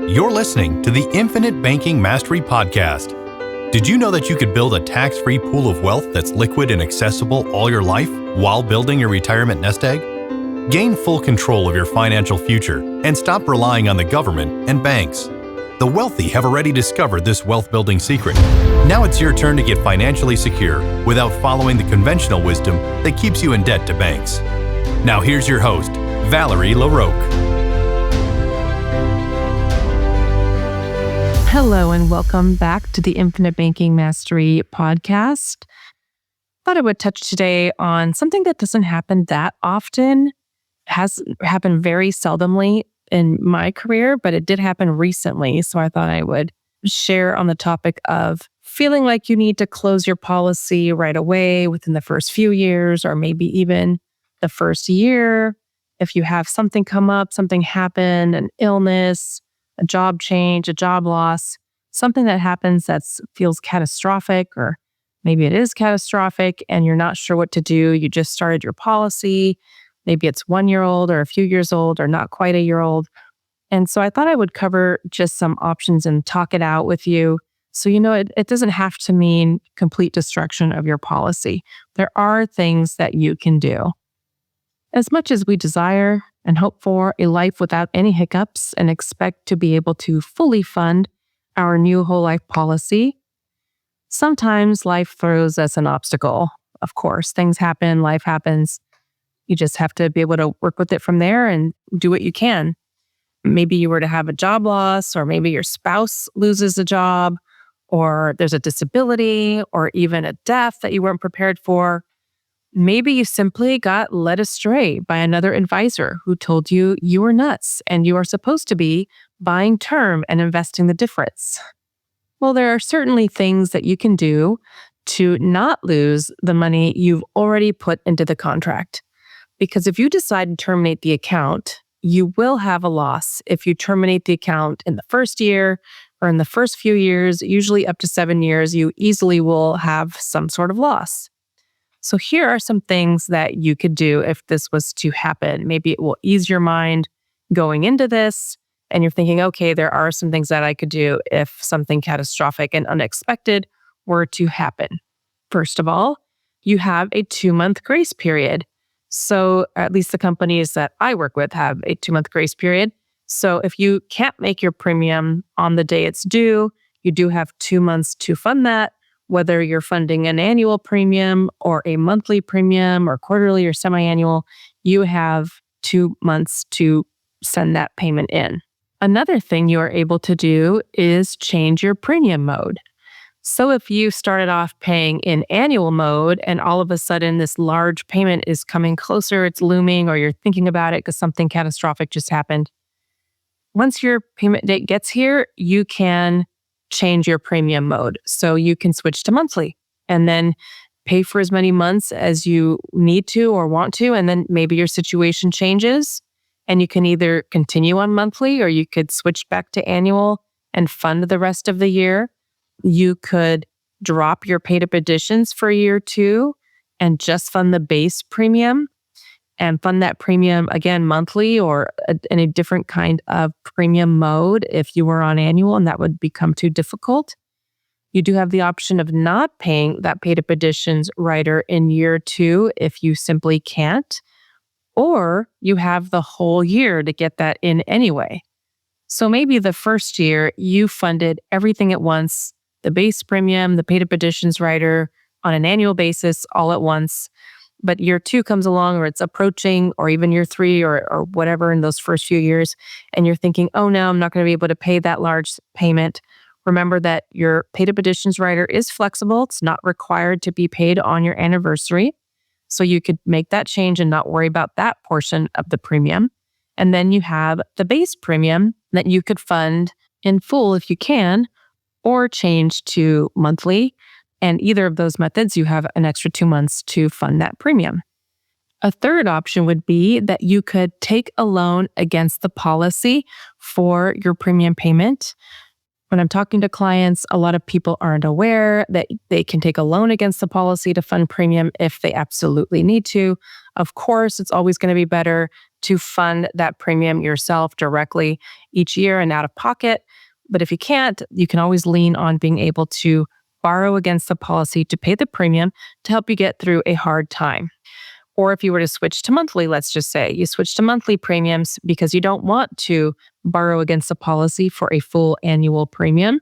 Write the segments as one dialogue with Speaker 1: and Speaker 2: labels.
Speaker 1: You're listening to the Infinite Banking Mastery Podcast. Did you know that you could build a tax-free pool of wealth that's liquid and accessible all your life while building your retirement nest egg? Gain full control of your financial future and stop relying on the government and banks. The wealthy have already discovered this wealth-building secret. Now it's your turn to get financially secure without following the conventional wisdom that keeps you in debt to banks. Now here's your host, Valerie LaRocque.
Speaker 2: Hello and welcome back to the Infinite Banking Mastery Podcast. Thought I would touch today on something that doesn't happen that often, has happened very seldomly in my career, but it did happen recently. So I thought I would share on the topic of feeling like you need to close your policy right away within the first few years, or maybe even the first year. If you have something come up, something happen, an illness, a job change, a job loss, something that happens that feels catastrophic, or maybe it is catastrophic and you're not sure what to do. You just started your policy. Maybe it's 1 year old or a few years old or not quite a year old. And so I thought I would cover just some options and talk it out with you. So, it doesn't have to mean complete destruction of your policy. There are things that you can do. As much as we desire and hope for a life without any hiccups and expect to be able to fully fund our new whole life policy, sometimes life throws us an obstacle. Of course, things happen, life happens. You just have to be able to work with it from there and do what you can. Maybe you were to have a job loss, or maybe your spouse loses a job, or there's a disability, or even a death that you weren't prepared for. Maybe you simply got led astray by another advisor who told you you were nuts and you are supposed to be buying term and investing the difference. Well, there are certainly things that you can do to not lose the money you've already put into the contract. Because if you decide to terminate the account, you will have a loss if you terminate the account in the first year or in the first few years, usually up to 7 years, you easily will have some sort of loss. So here are some things that you could do if this was to happen. Maybe it will ease your mind going into this, and you're thinking, okay, there are some things that I could do if something catastrophic and unexpected were to happen. First of all, you have a 2-month grace period. So at least the companies that I work with have a 2-month grace period. So if you can't make your premium on the day it's due, you do have 2 months to fund that, whether you're funding an annual premium or a monthly premium or quarterly or semi-annual, you have 2 months to send that payment in. Another thing you are able to do is change your premium mode. So if you started off paying in annual mode and all of a sudden this large payment is coming closer, it's looming, or you're thinking about it because something catastrophic just happened, once your payment date gets here, you can change your premium mode. So you can switch to monthly and then pay for as many months as you need to or want to. And then maybe your situation changes and you can either continue on monthly, or you could switch back to annual and fund the rest of the year. You could drop your paid-up additions for a year or two and just fund the base premium and fund that premium again monthly, or in a different kind of premium mode if you were on annual and that would become too difficult. You do have the option of not paying that paid-up additions rider in year 2 if you simply can't, or you have the whole year to get that in anyway. So maybe the first year you funded everything at once, the base premium, the paid-up additions rider on an annual basis all at once. But year 2 comes along, or it's approaching, or even year 3 or whatever in those first few years, and you're thinking, oh no, I'm not going to be able to pay that large payment. Remember that your paid-up additions rider is flexible. It's not required to be paid on your anniversary. So you could make that change and not worry about that portion of the premium. And then you have the base premium that you could fund in full if you can, or change to monthly. And either of those methods, you have an extra 2 months to fund that premium. A third option would be that you could take a loan against the policy for your premium payment. When I'm talking to clients, a lot of people aren't aware that they can take a loan against the policy to fund premium if they absolutely need to. Of course, it's always going to be better to fund that premium yourself directly each year and out of pocket. But if you can't, you can always lean on being able to borrow against the policy to pay the premium to help you get through a hard time. Or if you were to switch to monthly, let's just say you switch to monthly premiums because you don't want to borrow against the policy for a full annual premium.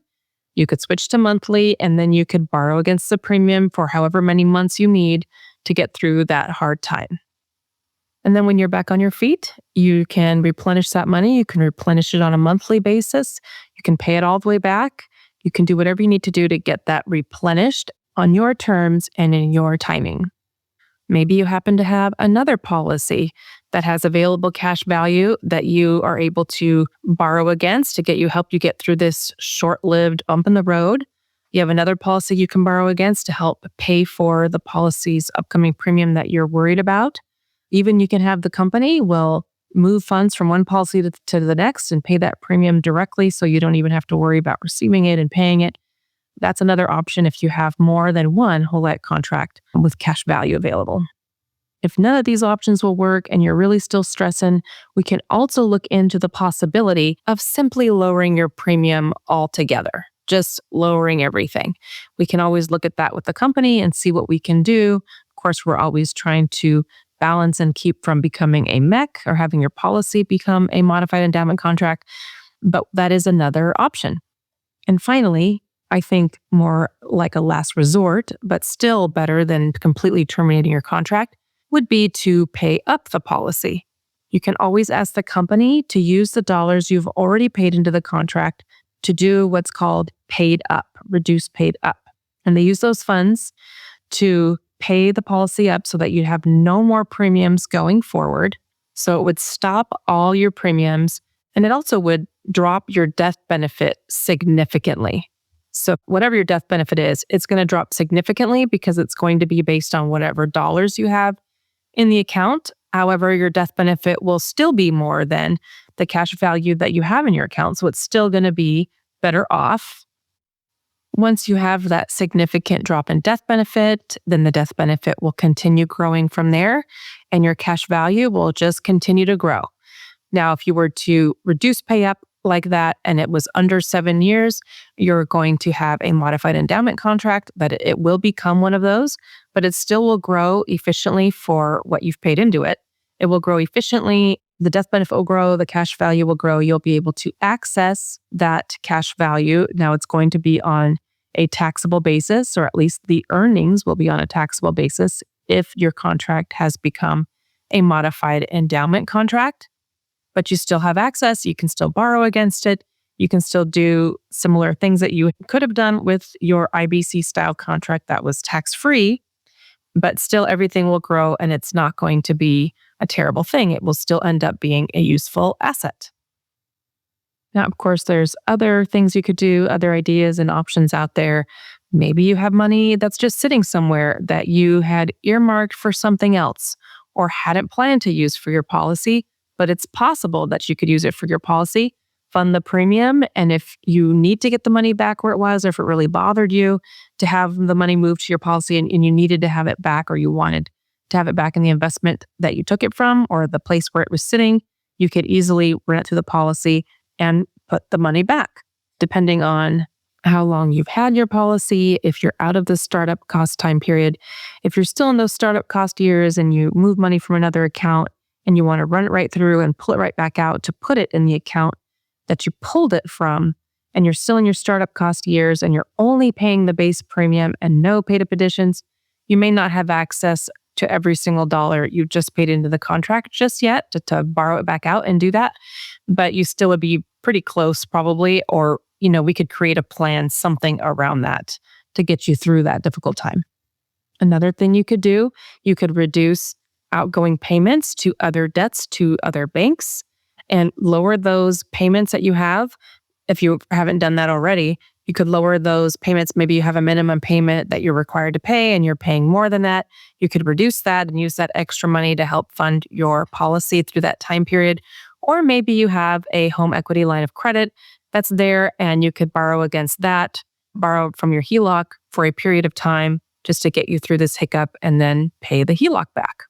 Speaker 2: You could switch to monthly and then you could borrow against the premium for however many months you need to get through that hard time. And then when you're back on your feet, you can replenish that money. You can replenish it on a monthly basis. You can pay it all the way back. You can do whatever you need to do to get that replenished on your terms and in your timing. Maybe you happen to have another policy that has available cash value that you are able to borrow against to help you get through this short-lived bump in the road. You have another policy you can borrow against to help pay for the policy's upcoming premium that you're worried about. Even you can have the company will move funds from one policy to the next and pay that premium directly so you don't even have to worry about receiving it and paying it. That's another option if you have more than one whole life contract with cash value available. If none of these options will work and you're really still stressing, we can also look into the possibility of simply lowering your premium altogether, just lowering everything. We can always look at that with the company and see what we can do. Of course, we're always trying to balance and keep from becoming a MEC or having your policy become a modified endowment contract, but that is another option. And finally, I think more like a last resort, but still better than completely terminating your contract, would be to pay up the policy. You can always ask the company to use the dollars you've already paid into the contract to do what's called paid up, reduce paid up. And they use those funds to pay the policy up so that you'd have no more premiums going forward. So it would stop all your premiums, and it also would drop your death benefit significantly. So whatever your death benefit is, it's going to drop significantly because it's going to be based on whatever dollars you have in the account. However, your death benefit will still be more than the cash value that you have in your account. So it's still going to be better off. Once you have that significant drop in death benefit, then the death benefit will continue growing from there and your cash value will just continue to grow. Now, if you were to reduce pay up like that and it was under 7 years, you're going to have a modified endowment contract, but it will become one of those, but it still will grow efficiently for what you've paid into it. It will grow efficiently. The death benefit will grow. The cash value will grow. You'll be able to access that cash value. Now it's going to be on a taxable basis, or at least the earnings will be on a taxable basis if your contract has become a modified endowment contract. But you still have access. You can still borrow against it. You can still do similar things that you could have done with your IBC style contract that was tax-free, but still everything will grow and it's not going to be a terrible thing. It will still end up being a useful asset. Now, of course, there's other things you could do, other ideas and options out there. Maybe you have money that's just sitting somewhere that you had earmarked for something else or hadn't planned to use for your policy, but it's possible that you could use it for your policy, fund the premium, and if you need to get the money back where it was, or if it really bothered you to have the money moved to your policy and you needed to have it back, or you wanted to have it back in the investment that you took it from or the place where it was sitting, you could easily run it through the policy and put the money back, depending on how long you've had your policy, if you're out of the startup cost time period. If you're still in those startup cost years and you move money from another account and you want to run it right through and pull it right back out to put it in the account that you pulled it from, and you're still in your startup cost years and you're only paying the base premium and no paid up additions, you may not have access to every single dollar you just paid into the contract just yet to borrow it back out and do that. But you still would be pretty close probably, or we could create a plan, something around that to get you through that difficult time. Another thing you could do, you could reduce outgoing payments to other debts to other banks and lower those payments that you have. If you haven't done that already, you could lower those payments. Maybe you have a minimum payment that you're required to pay and you're paying more than that. You could reduce that and use that extra money to help fund your policy through that time period. Or maybe you have a home equity line of credit that's there and you could borrow against that, borrow from your HELOC for a period of time just to get you through this hiccup and then pay the HELOC back.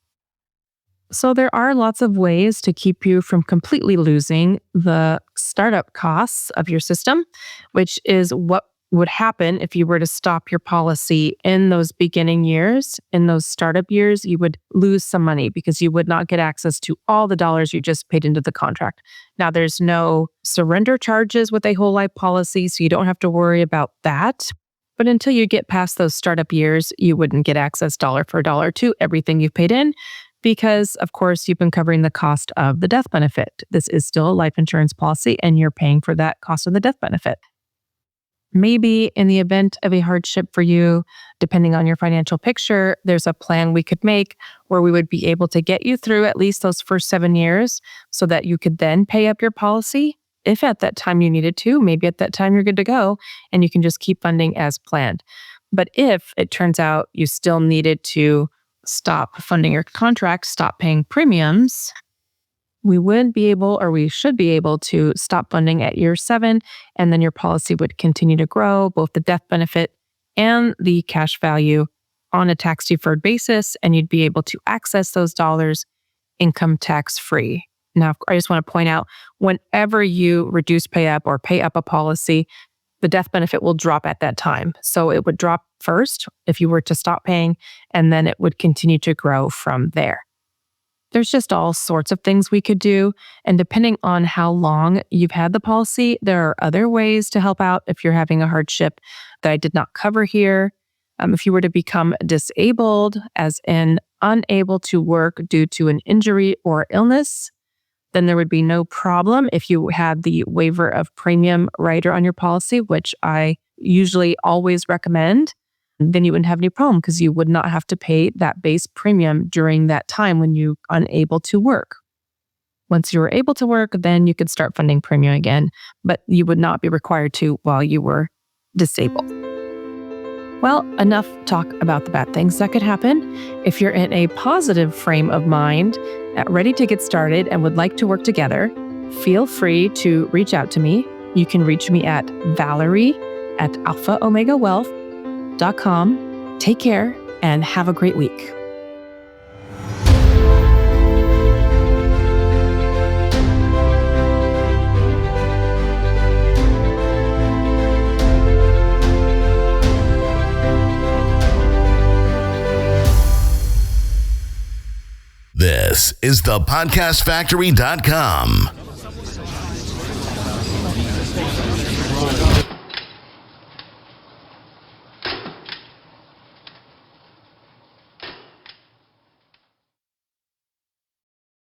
Speaker 2: So there are lots of ways to keep you from completely losing the startup costs of your system, which is what would happen if you were to stop your policy in those beginning years. In those startup years, you would lose some money because you would not get access to all the dollars you just paid into the contract. Now, there's no surrender charges with a whole life policy, so you don't have to worry about that. But until you get past those startup years, you wouldn't get access dollar for dollar to everything you've paid in because, of course, you've been covering the cost of the death benefit. This is still a life insurance policy, and you're paying for that cost of the death benefit. Maybe in the event of a hardship for you, depending on your financial picture, there's a plan we could make where we would be able to get you through at least those first 7 years so that you could then pay up your policy. If at that time you needed to, maybe at that time you're good to go and you can just keep funding as planned. But if it turns out you still needed to stop funding your contract, stop paying premiums, we would be able, or we should be able to stop funding at year 7, and then your policy would continue to grow, both the death benefit and the cash value on a tax deferred basis, and you'd be able to access those dollars income tax free. Now, I just want to point out, whenever you reduce pay up or pay up a policy, the death benefit will drop at that time. So it would drop first if you were to stop paying, and then it would continue to grow from there. There's just all sorts of things we could do. And depending on how long you've had the policy, there are other ways to help out if you're having a hardship that I did not cover here. If you were to become disabled, as in unable to work due to an injury or illness, then there would be no problem if you had the Waiver of Premium rider on your policy, which I usually always recommend. Then you wouldn't have any problem because you would not have to pay that base premium during that time when you're unable to work. Once you were able to work, then you could start funding premium again, but you would not be required to while you were disabled. Well, enough talk about the bad things that could happen. If you're in a positive frame of mind, ready to get started and would like to work together, feel free to reach out to me. You can reach me at Valerie@alphaomegawealth.com. Take care and have a great week.
Speaker 3: This is the podcastfactory.com.